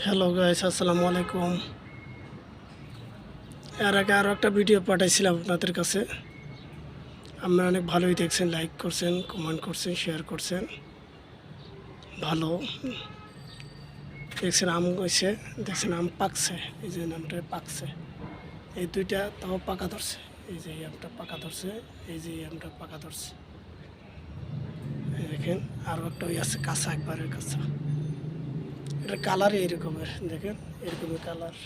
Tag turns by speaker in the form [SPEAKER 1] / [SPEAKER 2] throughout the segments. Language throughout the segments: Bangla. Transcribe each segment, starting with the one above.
[SPEAKER 1] হ্যালো গাইস, আসসালামু আলাইকুম। এর আগে আরও একটা ভিডিও পাঠাইছিলাম আপনাদের কাছে। আপনারা অনেক ভালোই দেখছেন, লাইক করছেন, কমেন্ট করছেন, শেয়ার করছেন। ভালো দেখছেন, আম হয়েছে, দেখছেন আম পাকছে। এই যে আমটা পাকছে, এই দুইটা তাও পাকা ধরছে। এই যে আমটা পাকা ধরছে, এই যে আমটা পাকা ধরছে। এই দেখেন আরও একটা ওই আছে কাঁচা, একবারে কাঁচা। এটা কালারই এরকমের, দেখেন এরকমই কালার।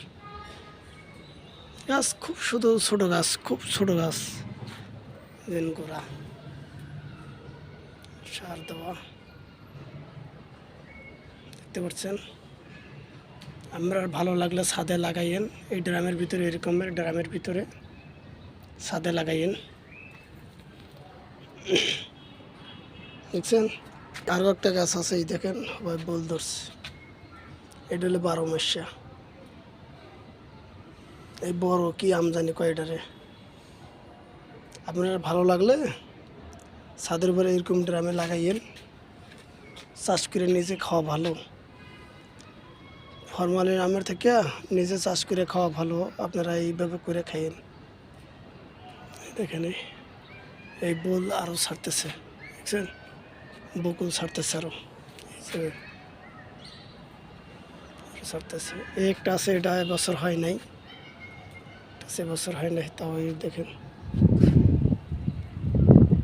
[SPEAKER 1] গাছ খুব শুধু ছোটো গাছ, খুব ছোটো গাছ। দেন গোড়া সার দেওয়া, দেখতে পাচ্ছেন। আপনার ভালো লাগলে ছাদে লাগাইয়েন। এই ড্রামের ভিতরে, এরকমের ড্রামের ভিতরে ছাদে লাগাইয়েন। দেখছেন আরও একটা গাছ আছে, এই দেখেন সবাই বল ধরছে। এটা হলো 12 মাসা। এই বড় কি আমদানি কয়টারে। আপনার ভালো লাগলে ছাদের উপরে এরকম ড্রামে লাগাইয়েন। চাষ করে নিজে খাওয়া ভালো। ফরমালিন আমের থেকে নিজে চাষ করে খাওয়া ভালো। আপনারা এইভাবে করে খাইয়েন। দেখেন এই বল আরও ছাড়তেছে, দেখছেন বকুল ছাড়তেছে আরও, ছাড়তেছে। এই একটা আছে, এটা এবছর হয় নাই, সে বছর হয় নাই, তাও দেখেন।